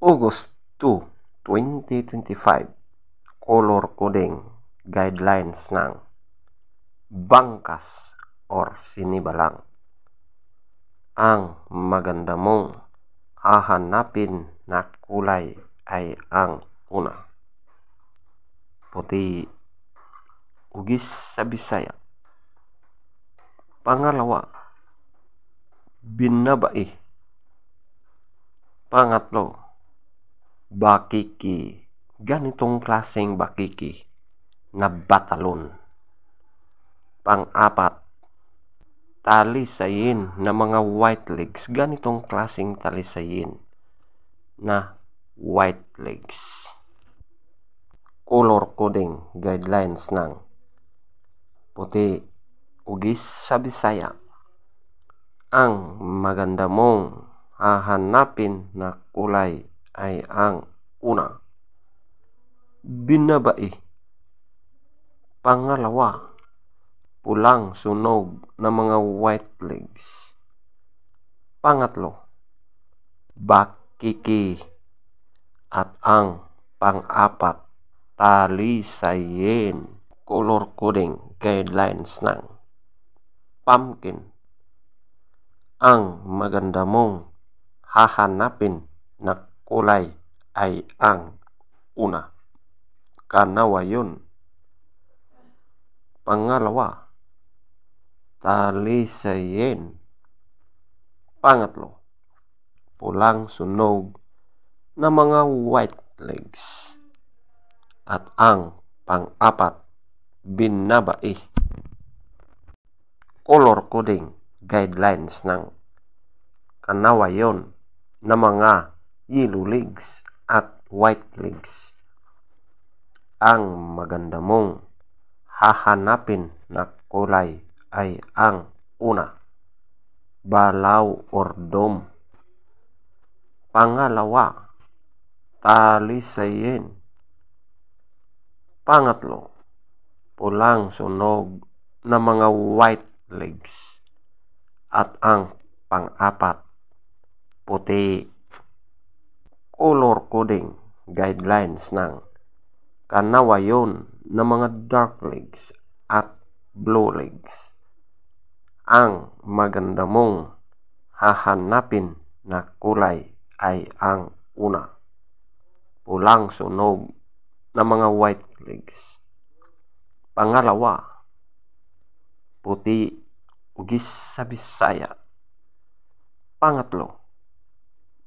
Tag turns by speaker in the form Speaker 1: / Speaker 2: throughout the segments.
Speaker 1: August 2, 2025, color coding guidelines ng bangkas or sinibalang. Ang maganda mong hahanapin na kulay ay ang una, puti, ugis sa Bisaya. Pangalawa, binabai. Pangatlo, bakiki. Ganitong klaseng bakiki na batalon. Pang-apat, talisayin na mga white legs. Ganitong klaseng talisayin na white legs. Color coding guidelines ng puti, ugis sa Bisaya. Ang maganda mong hahanapin na kulay ay ang una, binabai. Pangalawa, pulang sunog na mga white legs. Pangatlo, bakiki. At ang pang-apat, talisayin. Color coding guidelines ng pumpkin. Ang maganda mong hahanapin na kulay ay ang una, kanawayon. Pangalawa, talisayin. Pangatlo, pulang sunog na mga white legs. At ang pang-apat, binabai. Color coding guidelines ng kanawayon na mga yellow legs at white legs. Ang maganda mong hahanapin na kulay ay ang una, balaw or dome. Pangalawa, talisayin. Pangatlo, pulang sunog na mga white legs. At ang pang-apat, puti. Color coding guidelines ng kanawayon na mga dark legs at blue legs. Ang maganda mong hahanapin na kulay ay ang una, pulang sunog na mga white legs. Pangalawa, puti, ugis sa Bisaya. Pangatlo,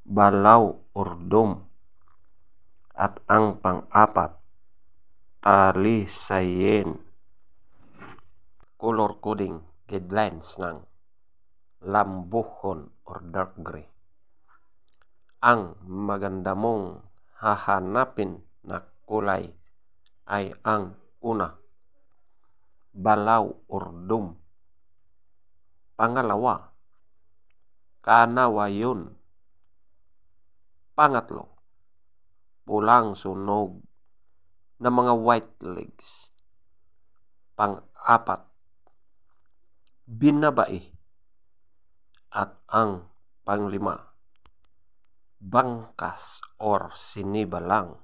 Speaker 1: balaw or dome. At ang pang-apat, talisayin. Color coding guidelines ng lambuhon or dark gray. Ang maganda mong hahanapin na kulay ay ang una, balaw or dome. Pangalawa, kanawayon. Pangatlo, pulang sunog na mga white legs. Pang-apat, binabai. At ang panglima, bangkas or sinibalang.